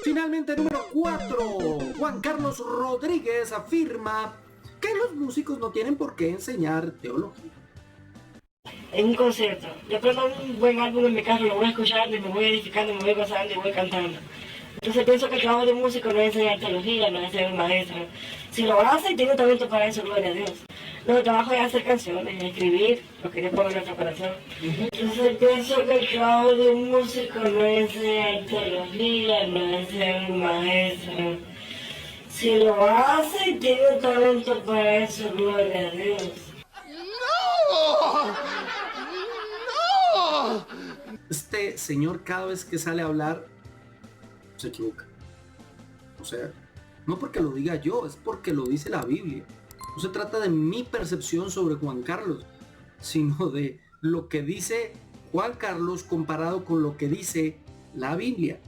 Finalmente, número 4. Juan Carlos Rodríguez afirma que los músicos no tienen por qué enseñar teología. En un concierto, de pronto un buen álbum en mi carro lo voy escuchando y me voy edificando, me voy gozando y voy cantando. Entonces pienso que el trabajo de un músico no es enseñar teología, no es ser un maestro. Si lo hace y tiene talento para eso, gloria a Dios. No, el trabajo es hacer canciones, escribir lo que Dios pone en nuestro corazón. Entonces pienso que el trabajo de un músico no es enseñar teología, no es ser un maestro. Si lo hace y tiene talento para eso, gloria a Dios. Este señor cada vez que sale a hablar se equivoca. O sea, no porque lo diga yo, es porque lo dice la Biblia. No se trata de mi percepción sobre Juan Carlos, sino de lo que dice Juan Carlos comparado con lo que dice la Biblia.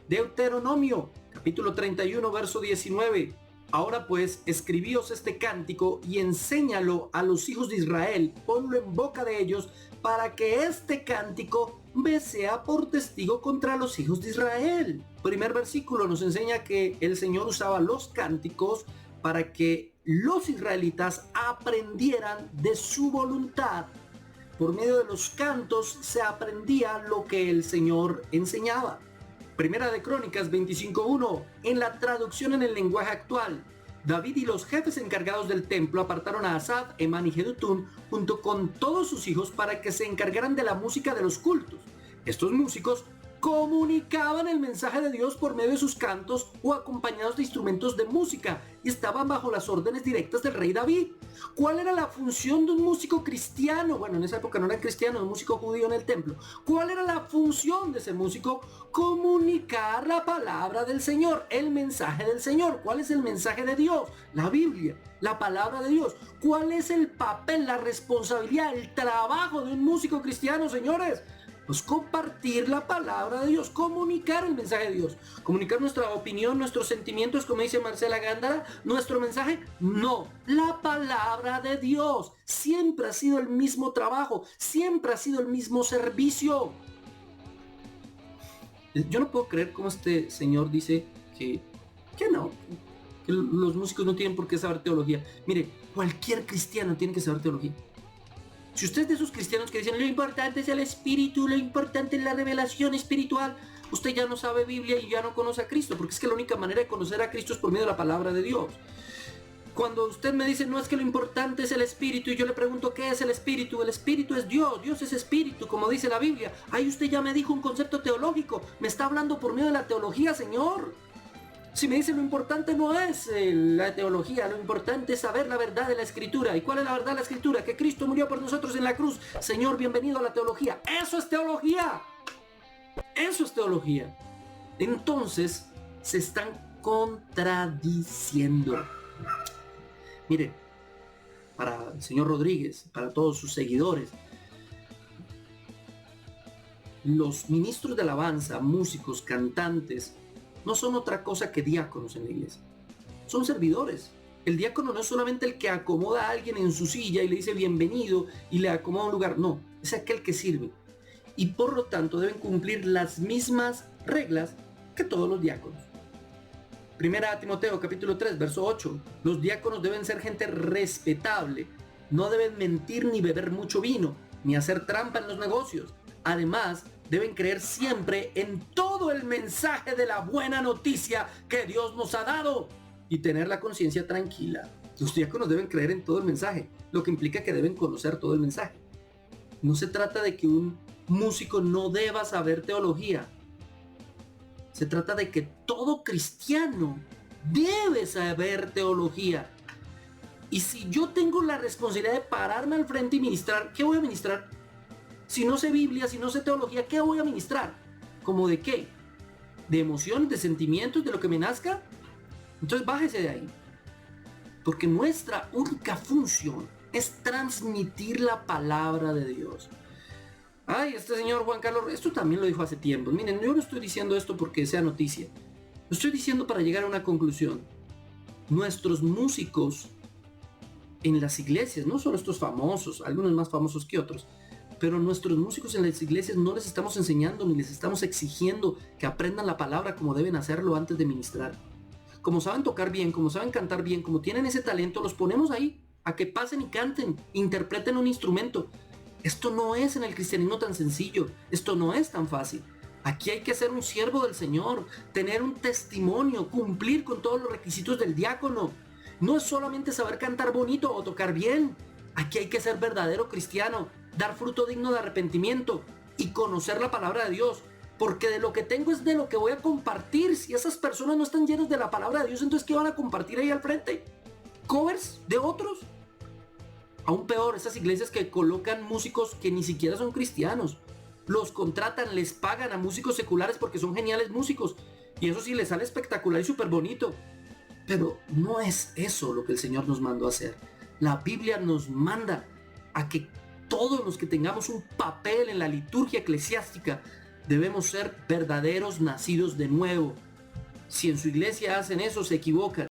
Deuteronomio, capítulo 31, verso 19. Ahora pues, escribíos este cántico y enséñalo a los hijos de Israel, ponlo en boca de ellos, para que este cántico me sea por testigo contra los hijos de Israel. Primer versículo nos enseña que el Señor usaba los cánticos para que los israelitas aprendieran de su voluntad. Por medio de los cantos se aprendía lo que el Señor enseñaba. Primera de Crónicas 25:1. En la traducción en el lenguaje actual, David y los jefes encargados del templo apartaron a Asaf, Emán y Jedutún junto con todos sus hijos para que se encargaran de la música de los cultos. Estos músicos comunicaban el mensaje de Dios por medio de sus cantos o acompañados de instrumentos de música y estaban bajo las órdenes directas del rey David. ¿Cuál era la función de un músico cristiano? Bueno, en esa época no era cristiano, un músico judío en el templo. ¿Cuál era la función de ese músico? Comunicar la palabra del Señor, el mensaje del Señor. ¿Cuál es el mensaje de Dios? La Biblia, la palabra de Dios. ¿Cuál es el papel, la responsabilidad, el trabajo de un músico cristiano, señores? Pues compartir la palabra de Dios, comunicar el mensaje de Dios, comunicar nuestra opinión, nuestros sentimientos, como dice Marcela Gándara, nuestro mensaje, no, la palabra de Dios. Siempre ha sido el mismo trabajo, siempre ha sido el mismo servicio. Yo no puedo creer cómo este señor dice que no, que los músicos no tienen por qué saber teología. Mire, cualquier cristiano tiene que saber teología. Si usted es de esos cristianos que dicen lo importante es el espíritu, lo importante es la revelación espiritual, usted ya no sabe Biblia y ya no conoce a Cristo, porque es que la única manera de conocer a Cristo es por medio de la palabra de Dios. Cuando usted me dice no es que lo importante es el espíritu y yo le pregunto ¿qué es el espíritu? El espíritu es Dios, Dios es espíritu, como dice la Biblia. Ahí usted ya me dijo un concepto teológico, me está hablando por medio de la teología, Señor. Si me dice lo importante no es la teología, lo importante es saber la verdad de la Escritura. ¿Y cuál es la verdad de la Escritura? Que Cristo murió por nosotros en la cruz. Señor, bienvenido a la teología. ¡Eso es teología! ¡Eso es teología! Entonces, se están contradiciendo. Mire, para el señor Rodríguez, para todos sus seguidores, los ministros de alabanza, músicos, cantantes, no son otra cosa que diáconos en la iglesia. Son servidores. El diácono no es solamente el que acomoda a alguien en su silla y le dice bienvenido y le acomoda un lugar. No, es aquel que sirve. Y por lo tanto deben cumplir las mismas reglas que todos los diáconos. Primera a Timoteo capítulo 3, verso 8. Los diáconos deben ser gente respetable. No deben mentir ni beber mucho vino, ni hacer trampa en los negocios. Además, deben creer siempre en todo el mensaje de la buena noticia que Dios nos ha dado y tener la conciencia tranquila. Los diáconos deben creer en todo el mensaje, lo que implica que deben conocer todo el mensaje. No se trata de que un músico no deba saber teología. Se trata de que todo cristiano debe saber teología. Y si yo tengo la responsabilidad de pararme al frente y ministrar, ¿qué voy a ministrar? Si no sé Biblia, si no sé teología, ¿qué voy a ministrar? ¿Cómo de qué? ¿De emociones, de sentimientos, de lo que me nazca? Entonces bájese de ahí. Porque nuestra única función es transmitir la palabra de Dios. Ay, este señor Juan Carlos, esto también lo dijo hace tiempo. Miren, yo no estoy diciendo esto porque sea noticia. Lo estoy diciendo para llegar a una conclusión. Nuestros músicos en las iglesias, no solo estos famosos, algunos más famosos que otros, Pero nuestros músicos en las iglesias no les estamos enseñando ni les estamos exigiendo que aprendan la palabra como deben hacerlo antes de ministrar. Como saben tocar bien, como saben cantar bien, como tienen ese talento, los ponemos ahí a que pasen y canten, interpreten un instrumento. Esto no es en el cristianismo tan sencillo, esto no es tan fácil. Aquí hay que ser un siervo del Señor, tener un testimonio, cumplir con todos los requisitos del diácono. No es solamente saber cantar bonito o tocar bien. Aquí hay que ser verdadero cristiano, dar fruto digno de arrepentimiento y conocer la palabra de Dios. Porque de lo que tengo es de lo que voy a compartir. Si esas personas no están llenas de la palabra de Dios, entonces ¿qué van a compartir ahí al frente? ¿Covers de otros? Aún peor, esas iglesias que colocan músicos que ni siquiera son cristianos. Los contratan, les pagan a músicos seculares porque son geniales músicos. Y eso sí les sale espectacular y súper bonito. Pero no es eso lo que el Señor nos mandó a hacer. La Biblia nos manda a que todos los que tengamos un papel en la liturgia eclesiástica debemos ser verdaderos nacidos de nuevo. Si en su iglesia hacen eso, se equivocan.